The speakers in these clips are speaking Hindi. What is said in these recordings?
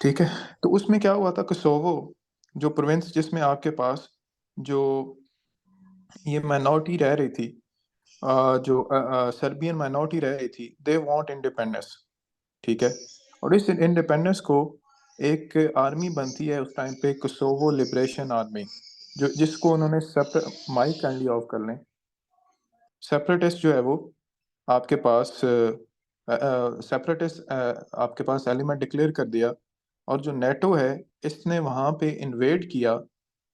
ठीक है। तो उसमें क्या हुआ था, कोसोवो जो प्रोविंस जिसमें आपके पास जो ये माइनॉरिटी रह रही थी, जो सर्बियन माइनॉरिटी रह रही थी, दे वांट इंडिपेंडेंस। ठीक है। और इस इंडिपेंडेंस को एक आर्मी बनती है उस टाइम पे, कोसोवो लिबरेशन आर्मी, जो जिसको उन्होंने माइक काइंडली ऑफ कर लें। सेपरेटिस्ट जो है वो आपके पास सेपरेटिस्ट आपके पास एलिमेंट डिक्लेयर कर दिया। और जो नेटो है, इसने वहाँ पे इन्वेड किया,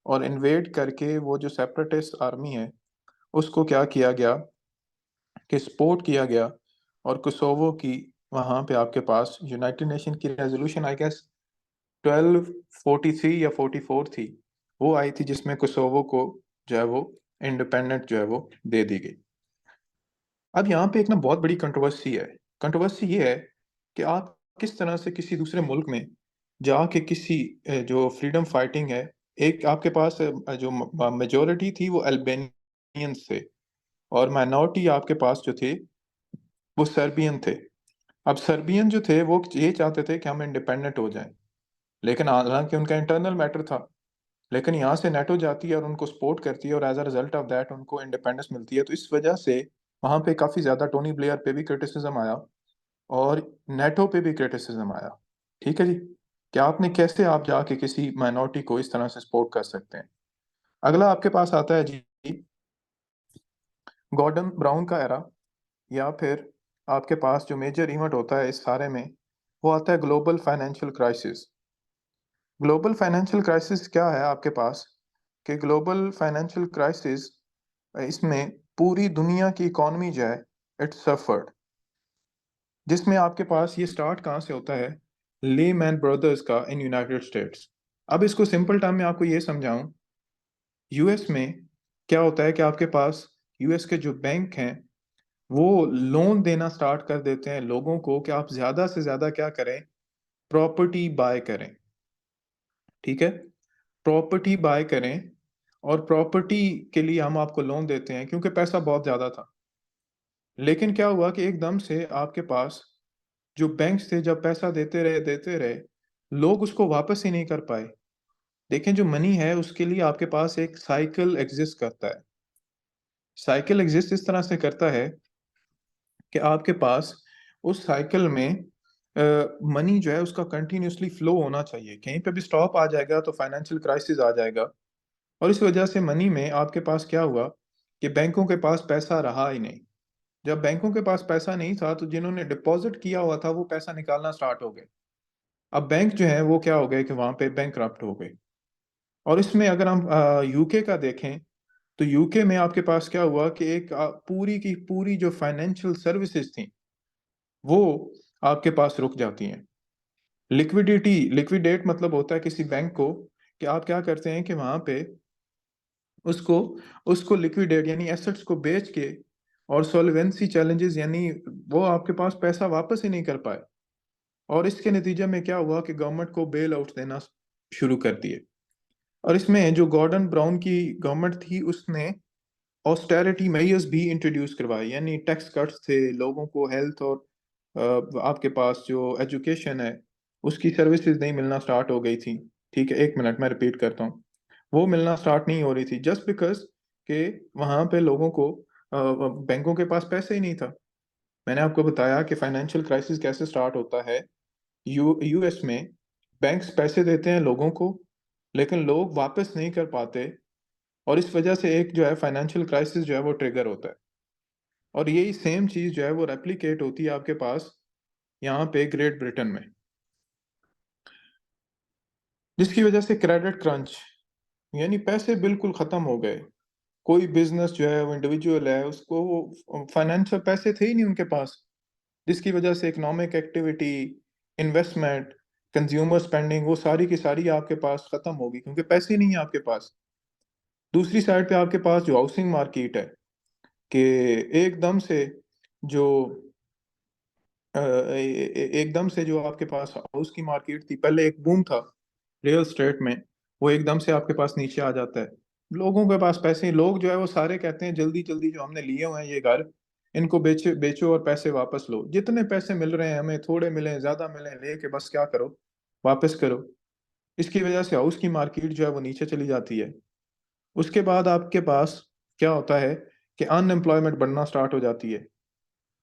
और इन्वेड करके वो जो सेपरेटिस्ट आर्मी है उसको क्या किया गया कि सपोर्ट किया गया। और कोसोवो की वहाँ पे आपके पास यूनाइटेड नेशन की रेजोल्यूशन आई गेस 1243 या 44 थी, वो आई थी जिसमें कोसोवो को जो है वो इंडिपेंडेंट जो है वो दे दी गई। अब यहाँ पे एक ना बहुत बड़ी कंट्रोवर्सी है। कंट्रोवर्सी ये है कि आप किस तरह से किसी दूसरे मुल्क में जाके किसी जो फ्रीडम फाइटिंग है, एक आपके पास जो मेजोरिटी थी वो अल्बानियंस थे, और माइनॉरिटी आपके पास जो थे वो सर्बियन थे। अब सर्बियन जो थे वो ये चाहते थे कि हम इंडिपेंडेंट हो जाएं, लेकिन हालांकि उनका इंटरनल मैटर था। लेकिन यहाँ से नेटो जाती है और उनको सपोर्ट करती है, और as a result of that उनको इंडिपेंडेंस मिलती है। तो इस वजह से वहाँ पे काफ़ी ज़्यादा टोनी ब्लेयर पे भी क्रिटिसिज्म आया, और नेटो पे भी क्रिटिसिज्म आया। ठीक है जी। क्या आपने कैसे आप जाके किसी माइनॉरिटी को इस तरह से सपोर्ट कर सकते हैं। अगला आपके पास आता है जी गॉर्डन ब्राउन का एरा, या फिर आपके पास जो मेजर इवेंट होता है इस सारे में, वो आता है global financial crisis. Global financial crisis क्या है आपके पास, कि ग्लोबल फाइनेंशियल क्राइसिस इसमें पूरी दुनिया की इकोनॉमी जो है इट सफर्ड। जिसमें आपके पास ये स्टार्ट कहाँ से होता है, लेमैन ब्रदर्स का इन यूनाइटेड स्टेट्स। अब इसको सिंपल टर्म में आपको ये समझाऊं, यूएस में क्या होता है कि आपके पास यूएस के जो बैंक हैं वो लोन देना स्टार्ट कर देते हैं लोगों को कि आप ज्यादा से ज्यादा क्या करें, प्रॉपर्टी बाय करें। ठीक है। प्रॉपर्टी बाय करें, और प्रॉपर्टी के लिए हम आपको लोन देते हैं क्योंकि पैसा बहुत ज्यादा था। लेकिन क्या हुआ कि एकदम से आपके पास जो बैंक्स थे जब पैसा देते रहे, लोग उसको वापस ही नहीं कर पाए। देखें, जो मनी है उसके लिए आपके पास एक साइकिल एग्जिस्ट करता है। साइकिल एग्जिस्ट इस तरह से करता है कि आपके पास उस साइकिल में मनी जो है उसका कंटिन्यूअसली फ्लो होना चाहिए। कहीं पे भी स्टॉप आ जाएगा तो फाइनेंशियल क्राइसिस आ जाएगा। और इस वजह से मनी में आपके पास क्या हुआ कि बैंकों के पास पैसा रहा ही नहीं। जब बैंकों के पास पैसा नहीं था तो जिन्होंने डिपॉजिट किया हुआ था वो पैसा निकालना स्टार्ट हो गए। अब बैंक जो है वो क्या हो गए कि वहां पे बैंक हो गए। और इसमें अगर हम यूके का देखें, तो यूके में आपके पास क्या हुआ कि एक पूरी की पूरी जो फाइनेंशियल सर्विसेज थी वो आपके पास रुक जाती हैं। लिक्विडेट मतलब होता है किसी बैंक को कि आप क्या करते हैं कि वहां पे उसको उसको लिक्विडेट यानी एसेट्स को बेच के, और सॉल्वेंसी चैलेंजेस यानी वो आपके पास पैसा वापस ही नहीं कर पाए। और इसके नतीजे में क्या हुआ कि गवर्नमेंट को बेल आउट देना शुरू कर दिए। और इसमें जो गॉर्डन ब्राउन की गवर्नमेंट थी उसने ऑस्टेरिटी मेजर्स भी इंट्रोड्यूस करवाए, यानी टैक्स कट्स थे, लोगों को हेल्थ और आपके पास जो एजुकेशन है उसकी सर्विसेज नहीं मिलना स्टार्ट हो गई थी। ठीक है, एक मिनट मैं रिपीट करता हूँ। वो मिलना स्टार्ट नहीं हो रही थी जस्ट बिकॉज कि वहां पे लोगों को बैंकों के पास पैसे ही नहीं था। मैंने आपको बताया कि फाइनेंशियल क्राइसिस कैसे स्टार्ट होता है। यूएस में बैंक्स पैसे देते हैं लोगों को, लेकिन लोग वापस नहीं कर पाते, और इस वजह से एक जो है फाइनेंशियल क्राइसिस जो है वो ट्रिगर होता है। और यही सेम चीज जो है वो रेप्लिकेट होती है आपके पास यहाँ पे ग्रेट ब्रिटेन में, जिसकी वजह से क्रेडिट क्रंच यानी पैसे बिल्कुल खत्म हो गए। कोई बिजनेस जो है वो इंडिविजुअल है उसको वो फाइनेंशियल पैसे थे ही नहीं उनके पास, जिसकी वजह से economic activity, investment, consumer spending वो सारी की सारी आपके पास खत्म होगी क्योंकि पैसे ही नहीं है आपके पास। दूसरी साइड पे आपके पास जो हाउसिंग मार्केट है कि एकदम से जो एकदम से जो आपके पास हाउस की मार्केट थी, पहले एक बूम था रियल स्टेट में, वो एकदम से आपके पास नीचे आ जाता है। लोगों के पास पैसे, लोग जो है वो सारे कहते हैं जल्दी जल्दी जो हमने लिए हुए हैं ये घर, इनको बेचो बेचो और पैसे वापस लो। जितने पैसे मिल रहे हैं हमें, थोड़े मिले ज्यादा मिले, लेके बस क्या करो वापस करो। इसकी वजह से हाउस की मार्केट जो है वो नीचे चली जाती है। उसके बाद आपके पास क्या होता है कि अनएम्प्लॉयमेंट बढ़ना स्टार्ट हो जाती है।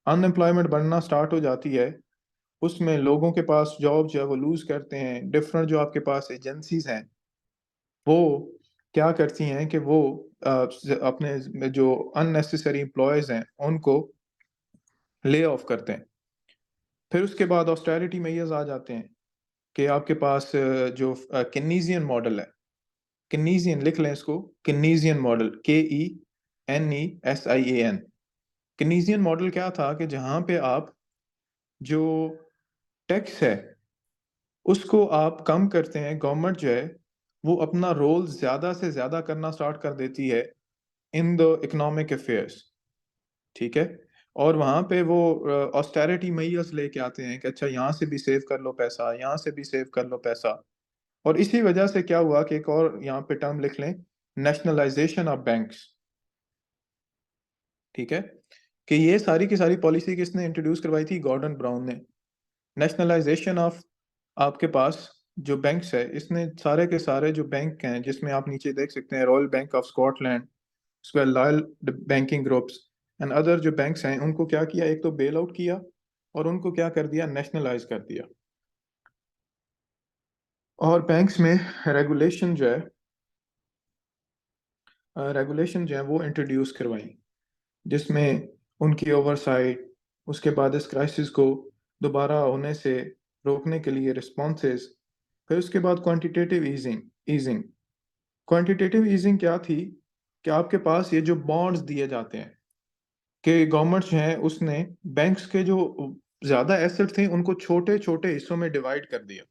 अनएम्प्लॉयमेंट बढ़ना स्टार्ट हो जाती है, उसमें लोगों के पास जॉब जो है वो लूज़ करते हैं। डिफरेंट जो आपके पास एजेंसीज़ हैं, वो क्या करती हैं कि वो अपने जो अननेसेसरी एम्प्लॉयज़ हैं, उनको ले ऑफ करते हैं। फिर उसके बाद ऑस्टेरिटी मेजर्स आ जाते हैं कि आपके पास जो केनीजियन मॉडल है, केनीजियन लिख लें इसको, Keynesian model, KENESIAN। Keynesian model क्या था कि जहाँ पे आप जो टैक्स है उसको आप कम करते हैं। गवर्नमेंट जो है वो अपना रोल ज़्यादा से ज़्यादा करना स्टार्ट कर देती है इन द इकोनॉमिक अफेयर्स, ठीक है? और वहाँ पे वो ऑस्टेरिटी मेजर्स लेके आते हैं कि अच्छा यहाँ से भी सेव कर लो पैसा, यहाँ से भी सेव कर लो पैसा। और इसी वजह से क्या हुआ कि एक और यहाँ पे टर्म लिख लें, नेशनलाइजेशन ऑफ बैंक्स, ठीक है? कि ये सारी की सारी पॉलिसी किसने इंट्रोड्यूस करवाई थी? गॉर्डन ब्राउन ने। नेशनलाइजेशन ऑफ आपके पास जो बैंक्स है, इसने सारे के सारे जो बैंक हैं, जिसमें आप नीचे देख सकते हैं रॉयल बैंक ऑफ स्कॉटलैंड, उसके बाद loyal banking groups and other जो बैंक्स हैं, उनको क्या किया? एक तो बेल आउट किया और उनको क्या कर दिया? नेशनलाइज कर दिया। और बैंक्स में रेगुलेशन जो है रेगुलेशन जो है वो इंट्रोड्यूस करवाई, जिसमें उनकी ओवरसाइट, उसके बाद इस क्राइसिस को दोबारा होने से रोकने के लिए रिस्पॉन्सेज, फिर उसके बाद quantitative easing easing quantitative easing क्या थी कि आपके पास ये जो बॉन्ड्स दिए जाते हैं कि गवर्नमेंट जो है उसने बैंक्स के जो ज़्यादा एसेट थे उनको छोटे-छोटे हिस्सों में डिवाइड कर दिया।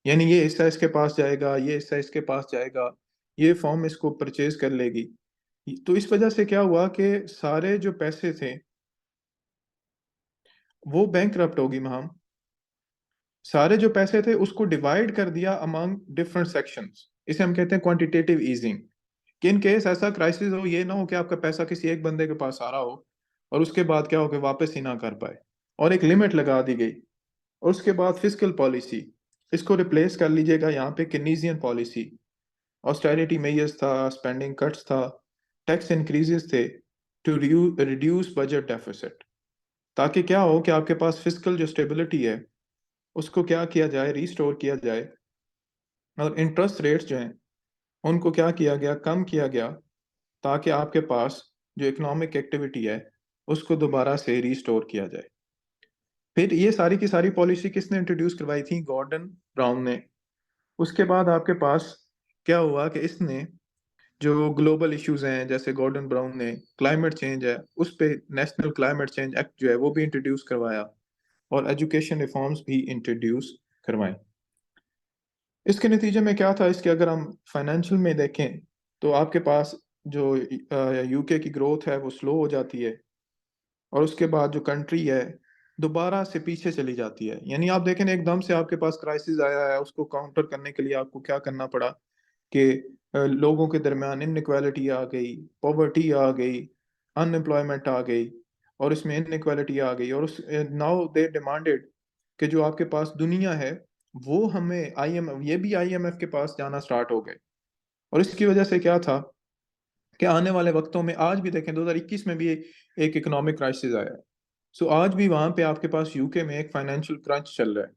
यानी ये हिस्सा इसके पास जाएगा, ये हिस्सा इसके पास जाएगा, ये फर्म इसको परचेज़ कर लेगी। तो इस वजह से क्या हुआ कि सारे जो पैसे थे वो बैंकरप्ट होगी महाम। सारे जो पैसे थे उसको डिवाइड कर दिया अमंग डिफरेंट सेक्शंस। इसे हम कहते हैं क्वांटिटेटिव ईजिंग। कि इन केस ऐसा क्राइसिस हो, ये ना हो कि आपका पैसा किसी एक बंदे के पास आ रहा हो और उसके बाद क्या हो कि वापस ही ना कर पाए, और एक लिमिट लगा दी गई। और उसके बाद फिस्कल पॉलिसी, इसको रिप्लेस कर लीजिएगा यहाँ पे केनीजियन पॉलिसी। ऑस्टेरिटी मेजर्स था, स्पेंडिंग कट्स था, टैक्स इंक्रीजेस थे टू रिड्यूस बजट डेफिसिट, ताकि क्या हो कि आपके पास फिस्कल जो स्टेबिलिटी है उसको क्या किया जाए? रिस्टोर किया जाए। और इंटरेस्ट रेट्स जो हैं उनको क्या किया गया? कम किया गया, ताकि आपके पास जो इकोनॉमिक एक्टिविटी है उसको दोबारा से रिस्टोर किया जाए। फिर ये सारी की सारी पॉलिसी किसने इंट्रोड्यूस करवाई थी? गॉर्डन ब्राउन ने। उसके बाद आपके पास क्या हुआ कि इसने जो ग्लोबल इश्यूज हैं, जैसे गॉर्डन ब्राउन ने क्लाइमेट चेंज है उस पे नेशनल क्लाइमेट चेंज एक्ट जो है वो भी इंट्रोड्यूस करवाया, और एजुकेशन रिफॉर्म्स भी इंट्रोड्यूस करवाए। इसके नतीजे में क्या था? इसके अगर हम फाइनेंशियल में देखें तो आपके पास जो यूके की ग्रोथ है वो स्लो हो जाती है, और उसके बाद जो कंट्री है दोबारा से पीछे चली जाती है। यानी आप देखें ना, एकदम से आपके पास क्राइसिस आया है, उसको काउंटर करने के लिए आपको क्या करना पड़ा कि लोगों के दरमियान इनइक्वालिटी आ गई, पॉवर्टी आ गई, अनएम्प्लॉयमेंट आ गई, और इसमें इनइक्वालिटी आ गई। और उस नाउ दे डिमांडेड कि जो आपके पास दुनिया है वो हमें आईएमएफ, ये भी आईएमएफ के पास जाना स्टार्ट हो गए। और इसकी वजह से क्या था कि आने वाले वक्तों में, आज भी देखें 2021 में भी एक इकोनॉमिक क्राइसिस आया है। सो आज भी वहां पे आपके पास यूके में एक फाइनेंशियल क्रंच चल रहा है।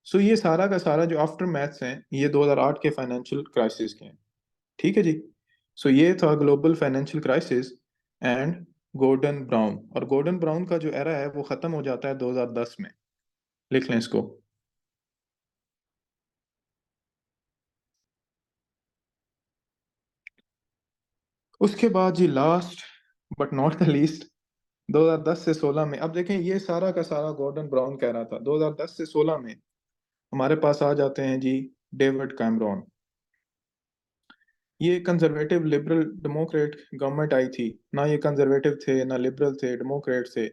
सो ये सारा का सारा जो आफ्टर मैथ्स हैं ये 2008 के फाइनेंशियल क्राइसिस के हैं, ठीक है जी। सो ये था global financial crisis and Gordon Brown. और गॉर्डन ब्राउन का जो एरा है वो खत्म हो जाता है 2010 में। लिख लें इसको। उसके बाद जी last but not the least, 2010 से 16 में, अब देखें ये सारा का सारा गॉर्डन ब्राउन कह रहा था। 2010 से 16 में हमारे पास आ जाते हैं जी डेविड कैमरॉन। ये कंजर्वेटिव लिबरल डेमोक्रेट गवर्नमेंट आई थी ना, ये कंजर्वेटिव थे ना लिबरल थे, डेमोक्रेट थे,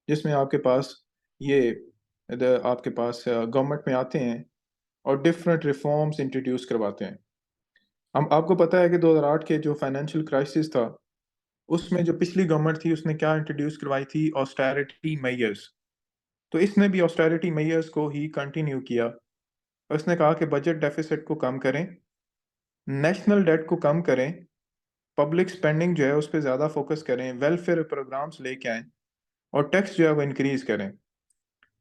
जिसमें आपके पास ये आपके पास गवर्नमेंट में आते हैं और डिफरेंट रिफॉर्म्स इंट्रोड्यूस करवाते हैं। हम आपको पता है कि 2008 के जो फाइनेंशियल क्राइसिस था उसमें जो पिछली गवर्नमेंट थी उसने क्या इंट्रोड्यूस करवाई थी? Austerity measures. तो इसने भी ऑस्टेरिटी मेजर्स को ही कंटिन्यू किया, उसने कहा कि बजट डेफिसिट को कम करें, नेशनल डेट को कम करें, पब्लिक स्पेंडिंग जो है उस पर ज़्यादा फोकस करें, वेलफेयर प्रोग्राम्स लेके आएं और टैक्स जो है वो इंक्रीज करें।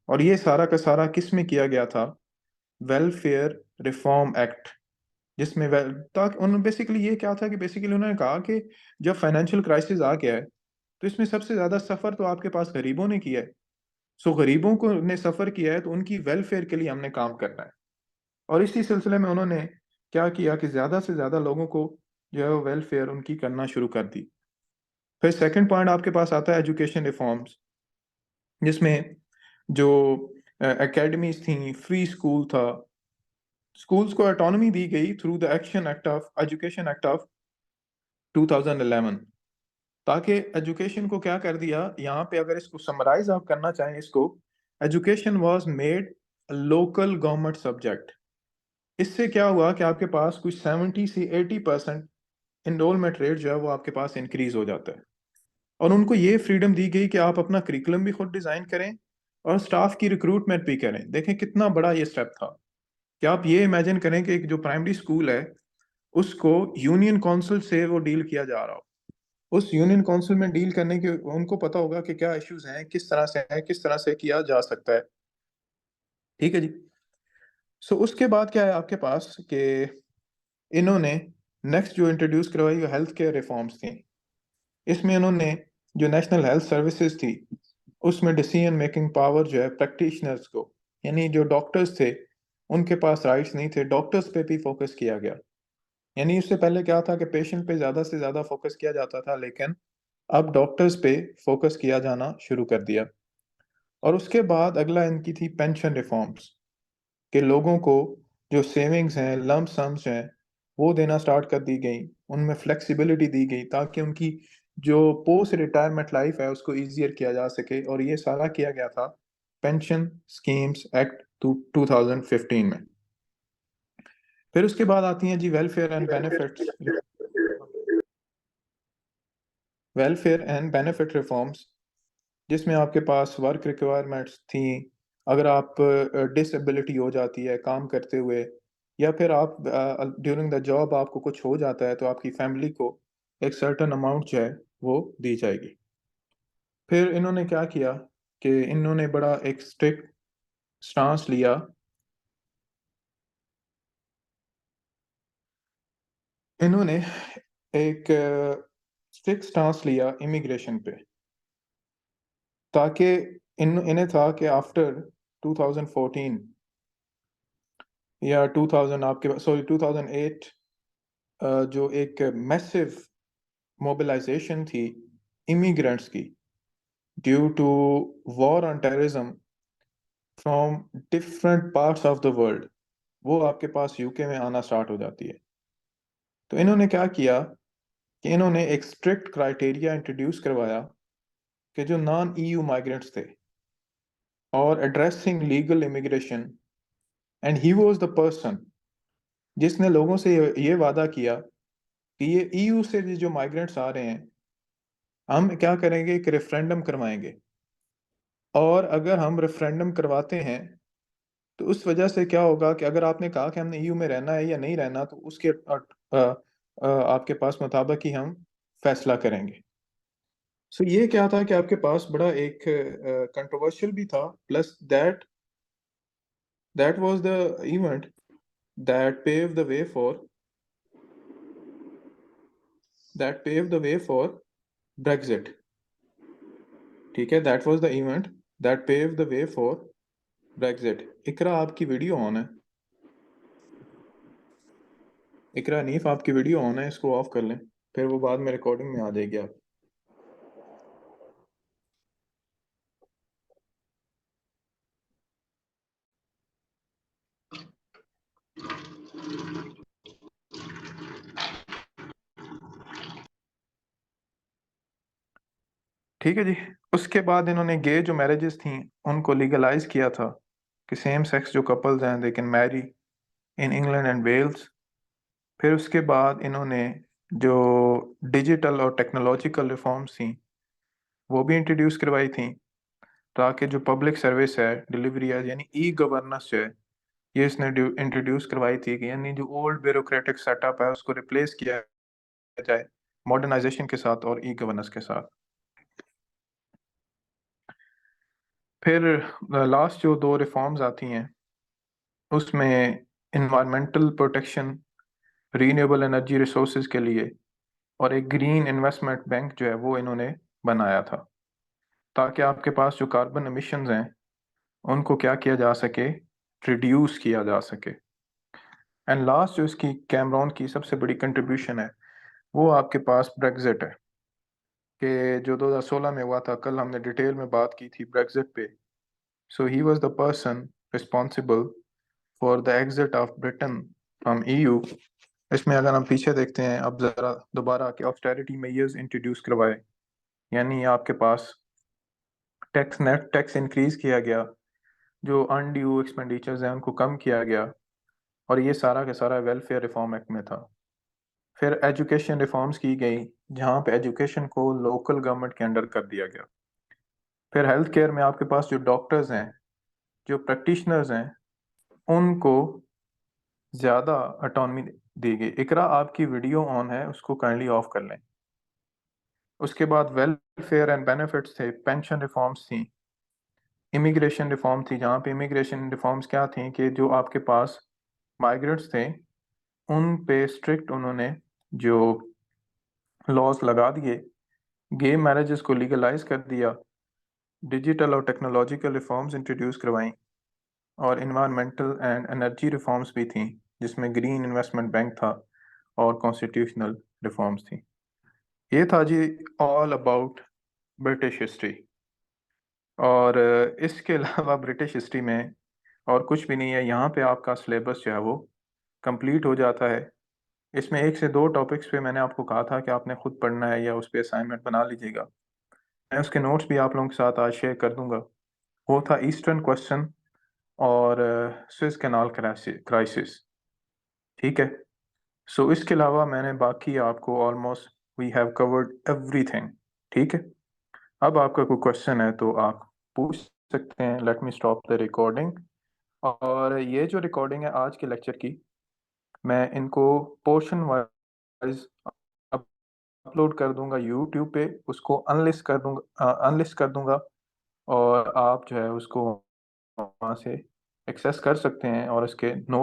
और ये सारा का सारा किस में किया गया था? वेलफेयर रिफॉर्म एक्ट, जिसमें वेल ताकि उन बेसिकली ये क्या था कि बेसिकली उन्होंने कहा कि जब फाइनेंशियल क्राइसिस आ गया है तो इसमें सबसे ज़्यादा सफ़र तो आपके पास गरीबों ने किया है। सो गरीबों को ने सफ़र किया है तो उनकी वेलफेयर के लिए हमने काम करना है। और इसी सिलसिले में उन्होंने क्या किया कि ज़्यादा से ज़्यादा लोगों को जो है वो वेलफेयर उनकी करना शुरू कर दी। फिर सेकंड पॉइंट आपके पास आता है एजुकेशन रिफॉर्म्स, जिसमें जो एकेडमीज थी, फ्री स्कूल था, स्कूल्स को ऑटोनॉमी दी गई through the action act of education act of 2011, ताकि एजुकेशन को क्या कर दिया यहाँ पे, अगर इसको समराइज आप करना चाहें इसको, education was made local government subject. इससे क्या हुआ कि आपके पास कुछ 70 से 80% इनरोलमेंट रेट जो है वो आपके पास इंक्रीज हो जाता है। और उनको ये फ्रीडम दी गई कि आप अपना करिकुलम भी खुद डिजाइन करें और स्टाफ की रिक्रूटमेंट भी करें। देखें कितना बड़ा ये स्टेप था कि आप ये इमेजिन करें कि एक जो प्राइमरी स्कूल है उसको यूनियन काउंसिल से वो डील किया जा रहा हो। उस यूनियन काउंसिल में डील करने के उनको पता होगा कि क्या इश्यूज हैं, किस तरह से हैं, किस तरह से किया जा सकता है। ठीक है जी। सो उसके बाद क्या है आपके पास कि इन्होंने नेक्स्ट जो इंट्रोड्यूस करवाई वो हेल्थ केयर रिफॉर्म्स थी। इसमें उन्होंने जो नेशनल हेल्थ सर्विसेज थी उसमें डिसीजन मेकिंग पावर जो है प्रैक्टिशनर्स को, यानी जो डॉक्टर्स थे उनके पास राइट्स नहीं थे, डॉक्टर्स पे भी फोकस किया गया। यानी इससे पहले क्या था कि पेशेंट पे ज़्यादा से ज़्यादा फोकस किया जाता था, लेकिन अब डॉक्टर्स पे फोकस किया जाना शुरू कर दिया। और उसके बाद अगला इनकी थी पेंशन रिफॉर्म्स, कि लोगों को जो सेविंग्स हैं, लंप सम्स हैं, वो देना स्टार्ट कर दी गई, उनमें फ्लेक्सिबिलिटी दी गई ताकि उनकी जो पोस्ट रिटायरमेंट लाइफ है उसको ईजियर किया जा सके। और ये सारा किया गया था पेंशन स्कीम्स एक्ट 2015 में। फिर उसके बाद आती हैं जी वेलफेयर एंड बेनिफिट रिफॉर्म्स, जिसमें आपके पास वर्क रिक्वायरमेंट्स थी। अगर आप डिसेबिलिटी हो जाती है काम करते हुए, या फिर आप ड्यूरिंग द जॉब आपको कुछ हो जाता है, तो आपकी फैमिली को एक सर्टेन अमाउंट जो है वो दी जाएगी। फिर इन्होंने क्या किया कि इन्होंने बड़ा एक स्ट्रिक्ट स्टांस लिया। इन्होंने एक स्ट्रिक्ट स्टांस लिया इमिग्रेशन पे, ताकि इन्हें था कि आफ्टर 2014 या 2000 आपके सॉरी 2008 जो एक मैसिव मोबिलाइजेशन थी इमिग्रेंट्स की due to war on terrorism from different parts of the world, वो आपके पास यूके में आना स्टार्ट हो जाती है। तो इन्होंने क्या किया कि इन्होंने एक स्ट्रिक्ट क्राइटेरिया इंट्रोड्यूस करवाया कि जो नॉन ईयू माइग्रेंट्स थे और addressing legal immigration, and he was the person जिसने लोगों से ये वादा किया कि ये ईयू से जो माइग्रेंट्स आ रहे हैं हम क्या करेंगे, एक रेफरेंडम करवाएंगे। और अगर हम रेफरेंडम करवाते हैं तो उस वजह से क्या होगा कि अगर आपने कहा कि हमने ईयू में रहना है या नहीं रहना, तो उसके आपके पास मुताबिक ही हम फैसला करेंगे। सो ये क्या था कि आपके पास बड़ा एक कंट्रोवर्शियल भी था, plus that was the event that pave the way for Brexit. ठीक है, that was the event that pave the way for Brexit. Iqra आपकी वीडियो ऑन है। इकरा नीफ आपकी वीडियो ऑन है, इसको ऑफ कर लें, फिर वो बाद में रिकॉर्डिंग में आ जाएगी आप। ठीक है जी। उसके बाद इन्होंने गे जो मैरिजेस थी उनको लीगलाइज किया था कि सेम सेक्स जो कपल्स हैं they can marry in England and Wales. फिर उसके बाद इन्होंने जो डिजिटल और टेक्नोलॉजिकल रिफॉर्म्स थी वो भी इंट्रोड्यूस करवाई थी, ताकि जो पब्लिक सर्विस है डिलीवरी है, यानी ई गवर्नेंस है, ये इसने इंट्रोड्यूस करवाई थी कि यानी जो ओल्ड ब्यूरोक्रेटिक सेटअप है उसको रिप्लेस किया जाए मॉडर्नाइजेशन के साथ और ई गवर्नेंस के साथ। फिर लास्ट जो दो रिफॉर्म्स आती हैं उसमें environmental protection, renewable energy resources के लिए और एक ग्रीन इन्वेस्टमेंट बैंक जो है वो इन्होंने बनाया था, ताकि आपके पास जो कार्बन एमिशंस हैं उनको क्या किया जा सके, रिड्यूस किया जा सके। एंड लास्ट जो इसकी कैमरॉन की सबसे बड़ी कंट्रीब्यूशन है वो आपके पास ब्रेग्जिट है, कि जो 2016 में हुआ था, कल हमने डिटेल में बात की थी ब्रेग्जिट पे। So he was the person responsible for the exit of Britain from EU. इसमें अगर हम पीछे देखते हैं अब ज़रा दोबारा कि ऑस्टेरिटी मेजर्स इंट्रोड्यूस करवाए, यानी आपके पास नेट टैक्स इंक्रीज किया गया, जो अनड्यू एक्सपेंडिचर्स हैं उनको कम किया गया, और ये सारा का सारा वेलफेयर रिफॉर्म एक्ट में था। फिर एजुकेशन रिफॉर्म्स की गई, जहाँ पे एजुकेशन को लोकल गवर्नमेंट के अंडर कर दिया गया। फिर हेल्थ केयर में आपके पास जो डॉक्टर्स हैं, जो प्रैक्टिशनर्स हैं, उनको ज़्यादा ऑटोनमी दी गई। इकरा आपकी वीडियो ऑन है, उसको काइंडली ऑफ कर लें। उसके बाद वेलफेयर एंड बेनिफिट्स थे, पेंशन रिफॉर्म्स थी, इमिग्रेशन रिफॉर्म थी, जहाँ पे इमिग्रेशन रिफॉर्म्स क्या थी कि जो आपके पास माइग्रेंट्स थे उन पे स्ट्रिक्ट उन्होंने जो लॉज लगा दिए, गे मैरिजेस को लीगलाइज कर दिया, डिजिटल और टेक्नोलॉजिकल रिफॉर्म्स इंट्रोड्यूस करवाई, और इन्वायरमेंटल एंड एनर्जी रिफॉर्म्स भी थी, जिसमें ग्रीन इन्वेस्टमेंट बैंक था और कॉन्स्टिट्यूशनल रिफॉर्म्स थी। ये था जी ऑल अबाउट ब्रिटिश हिस्ट्री। और इसके अलावा ब्रिटिश हिस्ट्री में और कुछ भी नहीं है। यहाँ पे आपका सिलेबस जो है वो कंप्लीट हो जाता है। इसमें 1 से 2 टॉपिक्स पे मैंने आपको कहा था कि आपने खुद पढ़ना है या उस पे असाइनमेंट बना लीजिएगा। मैं उसके नोट्स भी आप लोगों के साथ आज शेयर कर दूंगा। वो था ईस्टर्न क्वेश्चन और स्विस कैनाल क्राइसिस। ठीक है। सो इसके अलावा मैंने बाकी आपको almost we have covered everything. ठीक है। अब आपका कोई क्वेश्चन है तो आप पूछ सकते हैं। Let me stop the recording. और ये जो रिकॉर्डिंग है आज के लेक्चर की, मैं इनको पोर्शन वाइज अपलोड कर दूंगा यूट्यूब पे, उसको अनलिस्ट कर दूंगा, और आप जो है उसको वहाँ से एक्सेस कर सकते हैं और इसके नोट